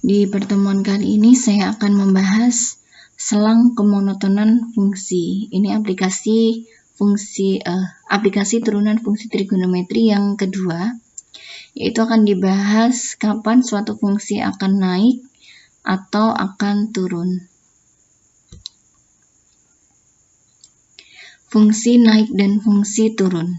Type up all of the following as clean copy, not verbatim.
Di pertemuan kali ini saya akan membahas selang kemonotonan fungsi. Ini aplikasi turunan fungsi trigonometri yang kedua, yaitu akan dibahas kapan suatu fungsi akan naik atau akan turun. Fungsi naik dan fungsi turun.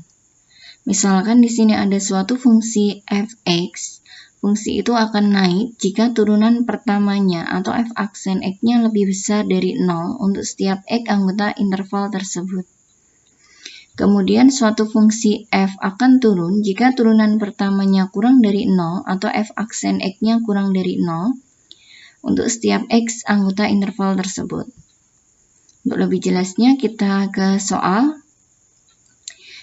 Misalkan di sini ada suatu fungsi f(x). Fungsi itu akan naik jika turunan pertamanya atau f aksen x-nya lebih besar dari 0 untuk setiap x anggota interval tersebut. Kemudian suatu fungsi f akan turun jika turunan pertamanya kurang dari 0 atau f aksen x-nya kurang dari 0 untuk setiap x anggota interval tersebut. Untuk lebih jelasnya kita ke soal.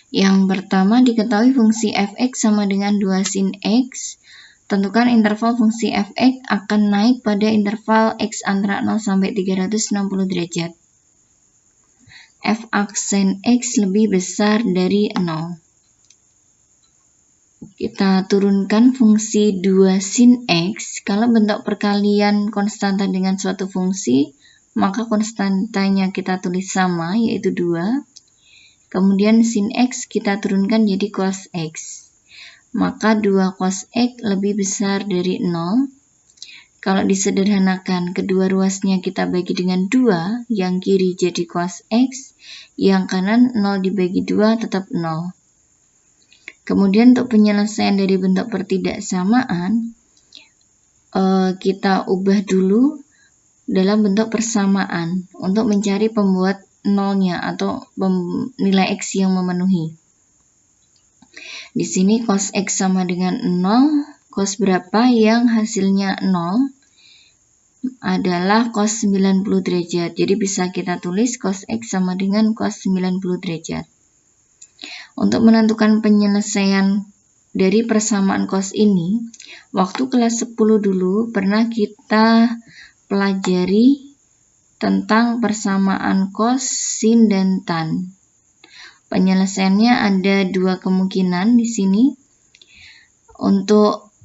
Yang pertama diketahui fungsi f(x) sama dengan 2 sin x. Tentukan interval fungsi f(x) akan naik pada interval x antara 0 sampai 360 derajat. F aksen x lebih besar dari 0. Kita turunkan fungsi 2 sin x. Kalau bentuk perkalian konstanta dengan suatu fungsi, maka konstantanya kita tulis sama, yaitu 2. Kemudian sin x kita turunkan jadi cos x. Maka 2 cos x lebih besar dari 0. Kalau disederhanakan, kedua ruasnya kita bagi dengan 2, yang kiri jadi cos x, yang kanan 0 dibagi 2 tetap 0. Kemudian untuk penyelesaian dari bentuk pertidaksamaan, kita ubah dulu dalam bentuk persamaan untuk mencari pembuat nolnya atau nilai x yang memenuhi. Di sini cos x sama dengan 0, cos berapa yang hasilnya 0 adalah cos 90 derajat. Jadi bisa kita tulis cos x sama dengan cos 90 derajat. Untuk menentukan penyelesaian dari persamaan cos ini, waktu kelas 10 dulu pernah kita pelajari tentang persamaan cos, sin, dan tan. Penyelesaiannya ada dua kemungkinan di sini. Untuk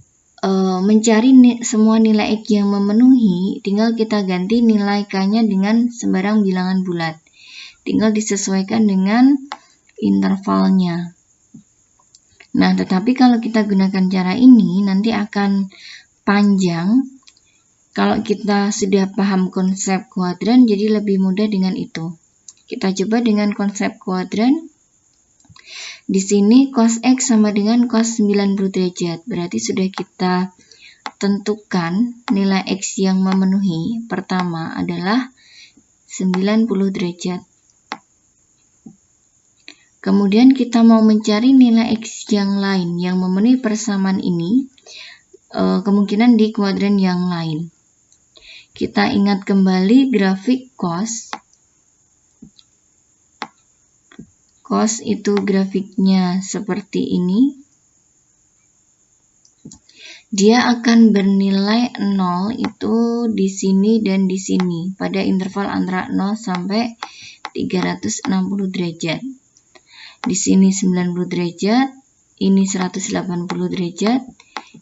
mencari semua nilai x yang memenuhi, tinggal kita ganti nilai k-nya dengan sembarang bilangan bulat. Tinggal disesuaikan dengan intervalnya. Nah, tetapi kalau kita gunakan cara ini, nanti akan panjang. Kalau kita sudah paham konsep kuadran, jadi lebih mudah dengan itu. Kita coba dengan konsep kuadran. Di sini cos x sama dengan cos 90 derajat. Berarti sudah kita tentukan nilai x yang memenuhi. Pertama adalah 90 derajat. Kemudian kita mau mencari nilai x yang lain yang memenuhi persamaan ini. Kemungkinan di kuadran yang lain. Kita ingat kembali grafik cos. Cos itu grafiknya seperti ini. Dia akan bernilai 0 itu di sini dan di sini pada interval antara 0 sampai 360 derajat. Di sini 90 derajat, ini 180 derajat,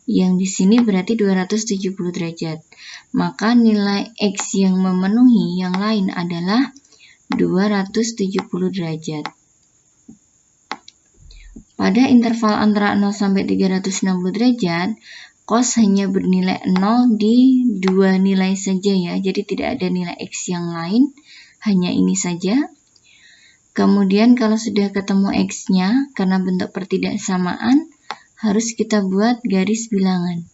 yang di sini berarti 270 derajat. Maka nilai x yang memenuhi yang lain adalah 270 derajat. Pada interval antara 0 sampai 360 derajat, cos hanya bernilai 0 di dua nilai saja ya, jadi tidak ada nilai x yang lain, hanya ini saja. Kemudian kalau sudah ketemu x-nya, karena bentuk pertidaksamaan, harus kita buat garis bilangan.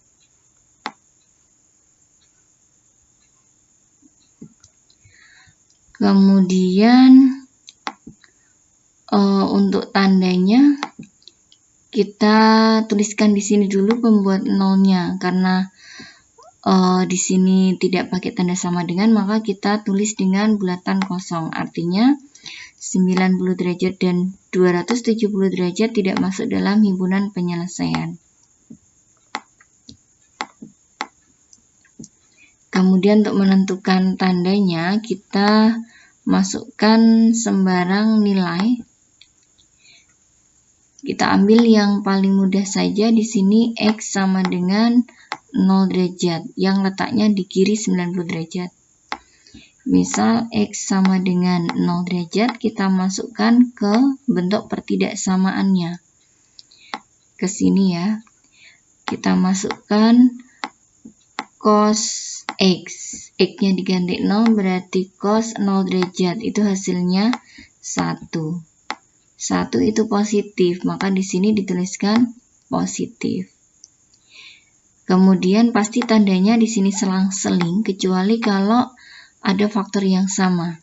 Kemudian untuk tandanya, kita tuliskan di sini dulu pembuat nolnya, karena di sini tidak pakai tanda sama dengan, maka kita tulis dengan bulatan kosong. Artinya 90 derajat dan 270 derajat tidak masuk dalam himpunan penyelesaian. Kemudian untuk menentukan tandanya, kita masukkan sembarang nilai. Kita ambil yang paling mudah saja. Di sini x sama dengan 0 derajat yang letaknya di kiri 90 derajat. Misal X sama dengan 0 derajat, kita masukkan ke bentuk pertidaksamaannya. Ke sini ya. Kita masukkan cos X. X-nya diganti 0 berarti cos 0 derajat. Itu hasilnya 1. 1 itu positif, maka di sini dituliskan positif. Kemudian pasti tandanya di sini selang-seling kecuali kalau ada faktor yang sama.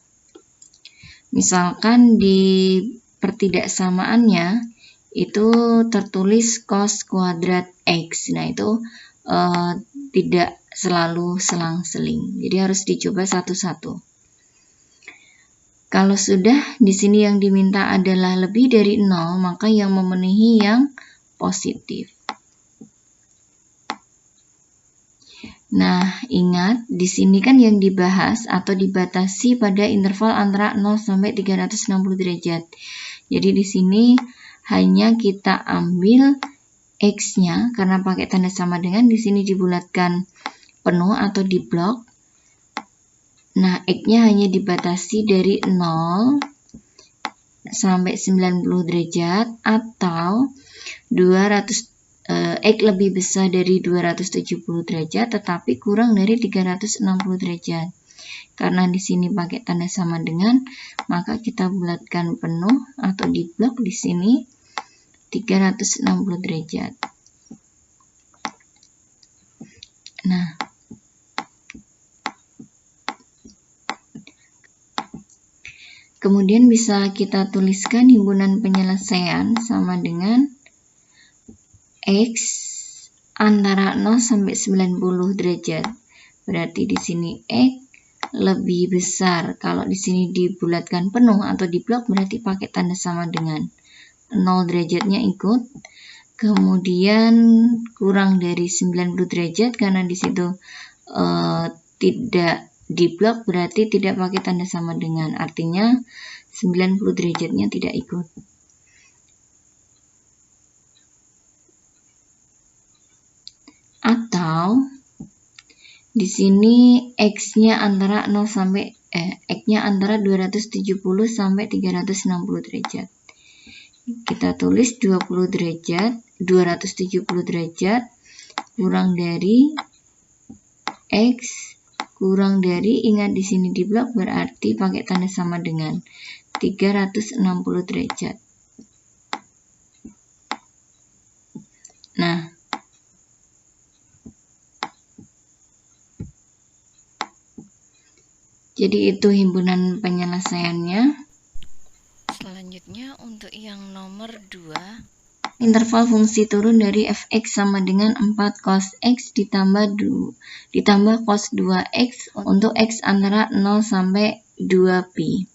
Misalkan di pertidaksamaannya itu tertulis cos kuadrat X. Nah, itu tidak selalu selang-seling. Jadi harus dicoba satu-satu. Kalau sudah di sini yang diminta adalah lebih dari 0, maka yang memenuhi yang positif. Nah, ingat di sini kan yang dibahas atau dibatasi pada interval antara 0 sampai 360 derajat. Jadi di sini hanya kita ambil X-nya karena pakai tanda sama dengan, di sini dibulatkan penuh atau di blok. Nah, X-nya hanya dibatasi dari 0 sampai 90 derajat atau 200 X lebih besar dari 270 derajat tetapi kurang dari 360 derajat. Karena di sini pakai tanda sama dengan, maka kita bulatkan penuh atau di blok di sini 360 derajat. Nah, kemudian bisa kita tuliskan himpunan penyelesaian sama dengan X antara 0 sampai 90 derajat. Berarti di sini X lebih besar. Kalau di sini dibulatkan penuh atau di blok berarti pakai tanda sama dengan. 0 derajatnya ikut. Kemudian kurang dari 90 derajat karena di situ tidak di blok berarti tidak pakai tanda sama dengan. Artinya 90 derajatnya tidak ikut. Atau di sini X-nya antara 0 sampai X-nya antara 270 sampai 360 derajat. Kita tulis 20 derajat, 270 derajat kurang dari X kurang dari, ingat di sini di blok berarti pakai tanda sama dengan 360 derajat. Nah, jadi itu himpunan penyelesaiannya. Selanjutnya untuk yang nomor 2, interval fungsi turun dari fx sama dengan 4 cos x ditambah cos 2x untuk x antara 0 sampai 2pi.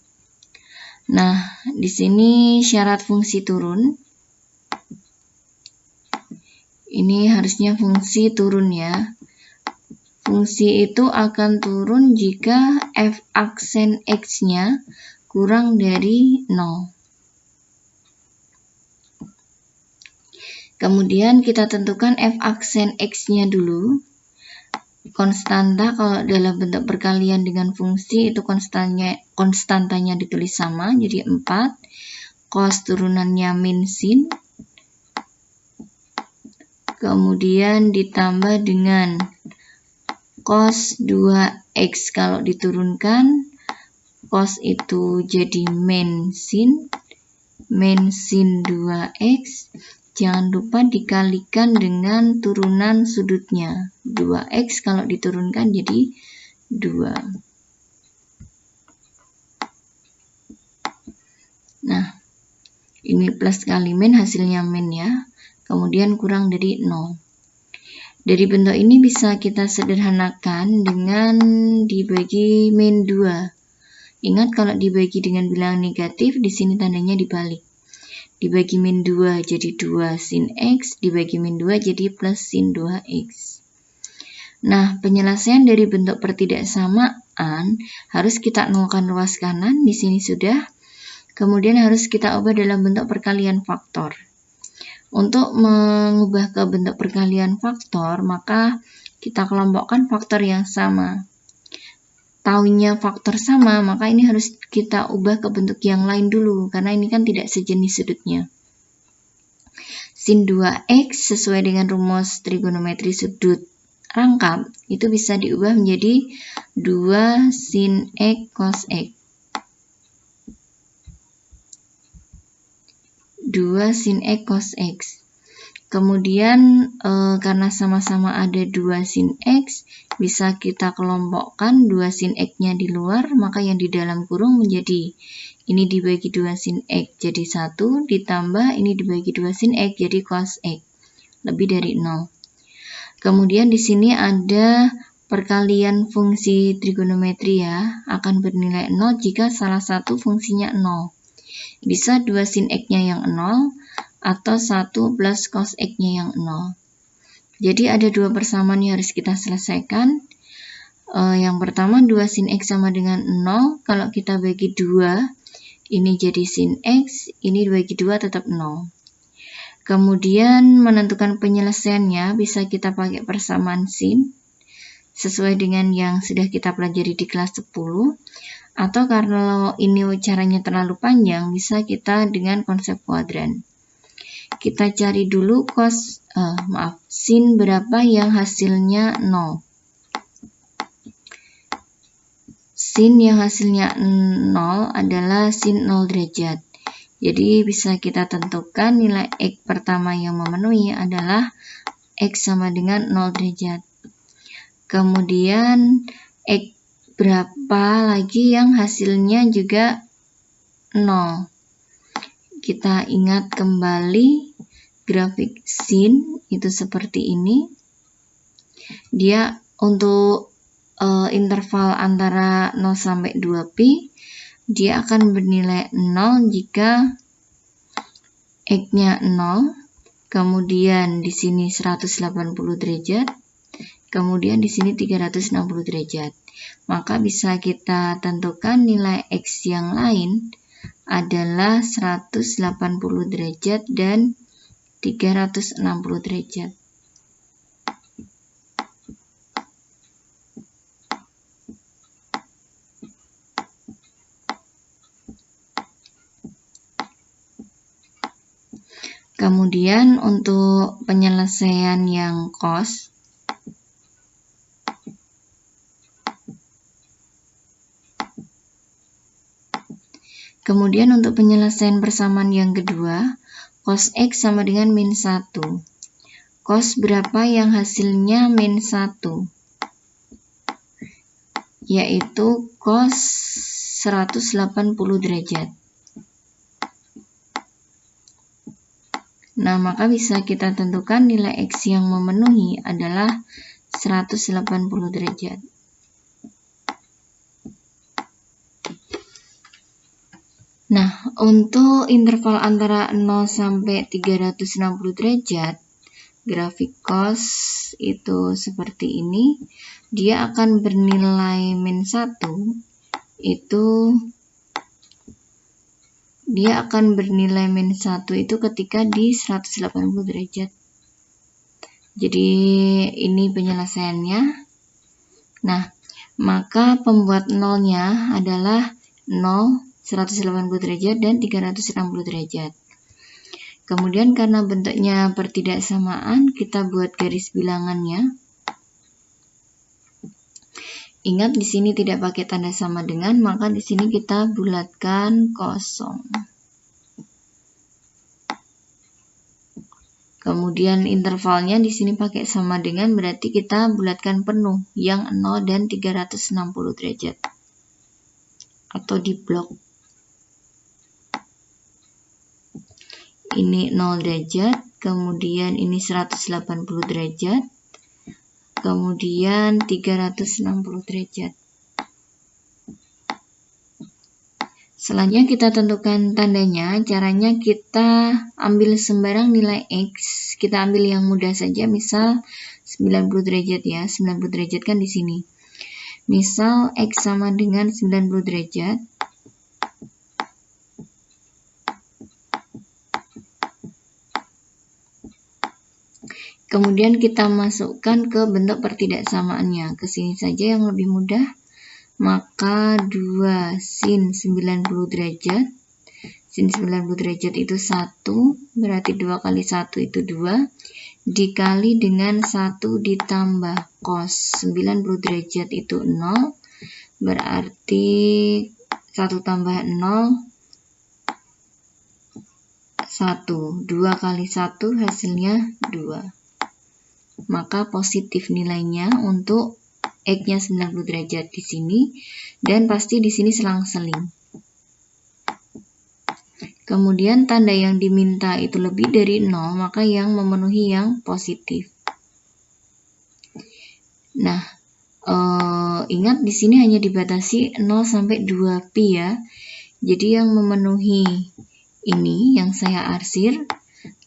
Nah, di sini syarat fungsi turun. Ini harusnya fungsi turun ya. Fungsi itu akan turun jika f aksen x-nya kurang dari 0. Kemudian kita tentukan f aksen x-nya dulu. Konstanta kalau dalam bentuk perkalian dengan fungsi itu konstantanya ditulis sama, jadi 4. Cos turunannya min sin. Kemudian ditambah dengan cos 2x, kalau diturunkan cos itu jadi min sin 2x. Jangan lupa dikalikan dengan turunan sudutnya. 2x kalau diturunkan jadi 2. Nah, ini plus kali min hasilnya min ya. Kemudian kurang dari 0. Dari bentuk ini bisa kita sederhanakan dengan dibagi min 2. Ingat kalau dibagi dengan bilangan negatif, di sini tandanya dibalik. Dibagi min 2 jadi 2 sin x, dibagi min 2 jadi plus sin 2x. Nah, penyelesaian dari bentuk pertidaksamaan harus kita nolkan ruas kanan, di sini sudah. Kemudian harus kita ubah dalam bentuk perkalian faktor. Untuk mengubah ke bentuk perkalian faktor, maka kita kelompokkan faktor yang sama. Taunya faktor sama, maka ini harus kita ubah ke bentuk yang lain dulu, karena ini kan tidak sejenis sudutnya. Sin 2x sesuai dengan rumus trigonometri sudut rangkap, itu bisa diubah menjadi 2 sin x cos x. 2 sin x cos x. Kemudian karena sama-sama ada 2 sin x, bisa kita kelompokkan 2 sin x-nya di luar, maka yang di dalam kurung menjadi ini dibagi 2 sin x jadi 1, ditambah ini dibagi 2 sin x jadi cos x, lebih dari 0. Kemudian di sini ada perkalian fungsi trigonometri ya, akan bernilai 0 jika salah satu fungsinya 0. Bisa 2 sin x-nya yang 0, atau 1 plus cos x-nya yang 0. Jadi ada dua persamaan yang harus kita selesaikan. Yang pertama 2 sin x sama dengan 0. Kalau kita bagi 2, ini jadi sin x, ini dibagi 2 tetap 0. Kemudian menentukan penyelesaiannya bisa kita pakai persamaan sin, sesuai dengan yang sudah kita pelajari di kelas 10. Atau kalau ini caranya terlalu panjang, bisa kita dengan konsep kuadran. Kita cari dulu sin berapa yang hasilnya 0. Sin yang hasilnya 0 adalah sin 0 derajat. Jadi bisa kita tentukan nilai x pertama yang memenuhi adalah x sama dengan 0 derajat. Kemudian x berapa lagi yang hasilnya juga 0. Kita ingat kembali grafik sin itu seperti ini. Dia untuk interval antara 0 sampai 2pi, dia akan bernilai 0 jika x-nya 0, kemudian di sini 180 derajat, kemudian di sini 360 derajat. Maka bisa kita tentukan nilai x yang lain adalah 180 derajat dan 360 derajat. Kemudian untuk penyelesaian yang cos, kemudian untuk penyelesaian persamaan yang kedua, cos x sama dengan min 1. Cos berapa yang hasilnya min 1? Yaitu cos 180 derajat. Nah, maka bisa kita tentukan nilai x yang memenuhi adalah 180 derajat. Nah, untuk interval antara 0 sampai 360 derajat, grafik cos itu seperti ini. Dia akan bernilai min 1, dia akan bernilai min 1 itu ketika di 180 derajat. Jadi ini penyelesaiannya. Nah, maka pembuat nolnya adalah 0, 180 derajat, dan 360 derajat. Kemudian karena bentuknya pertidaksamaan, kita buat garis bilangannya. Ingat di sini tidak pakai tanda sama dengan, maka di sini kita bulatkan kosong. Kemudian intervalnya di sini pakai sama dengan, berarti kita bulatkan penuh yang 0 dan 360 derajat. Atau di blok. Ini 0 derajat, kemudian ini 180 derajat. Kemudian 360 derajat. Selanjutnya kita tentukan tandanya. Caranya kita ambil sembarang nilai x. Kita ambil yang mudah saja, misal 90 derajat ya. 90 derajat kan di sini. Misal x sama dengan 90 derajat. Kemudian kita masukkan ke bentuk pertidaksamaannya. Ke sini saja yang lebih mudah. Maka 2 sin 90 derajat. Sin 90 derajat itu 1, berarti 2 kali 1 itu 2. Dikali dengan 1 ditambah cos 90 derajat itu 0. Berarti 1 tambah 0, 1. 2 kali 1 hasilnya 2. Maka positif nilainya untuk X-nya 90 derajat di sini, dan pasti di sini selang-seling. Kemudian tanda yang diminta itu lebih dari 0, maka yang memenuhi yang positif. Nah, ingat di sini hanya dibatasi 0 sampai 2 pi ya. Jadi yang memenuhi ini yang saya arsir.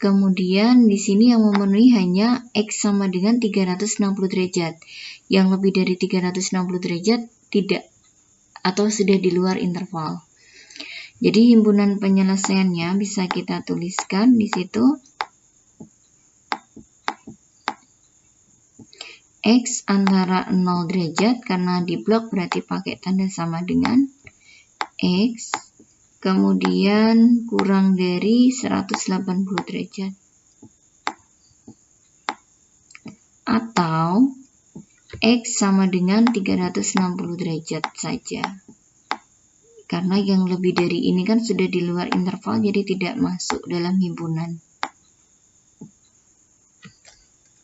Kemudian di sini yang memenuhi hanya X sama dengan 360 derajat. Yang lebih dari 360 derajat tidak, atau sudah di luar interval. Jadi himpunan penyelesaiannya bisa kita tuliskan di situ. X antara 0 derajat, karena di blok berarti pakai tanda sama dengan X. Kemudian kurang dari 180 derajat. Atau X sama dengan 360 derajat saja. Karena yang lebih dari ini kan sudah di luar interval, jadi tidak masuk dalam himpunan.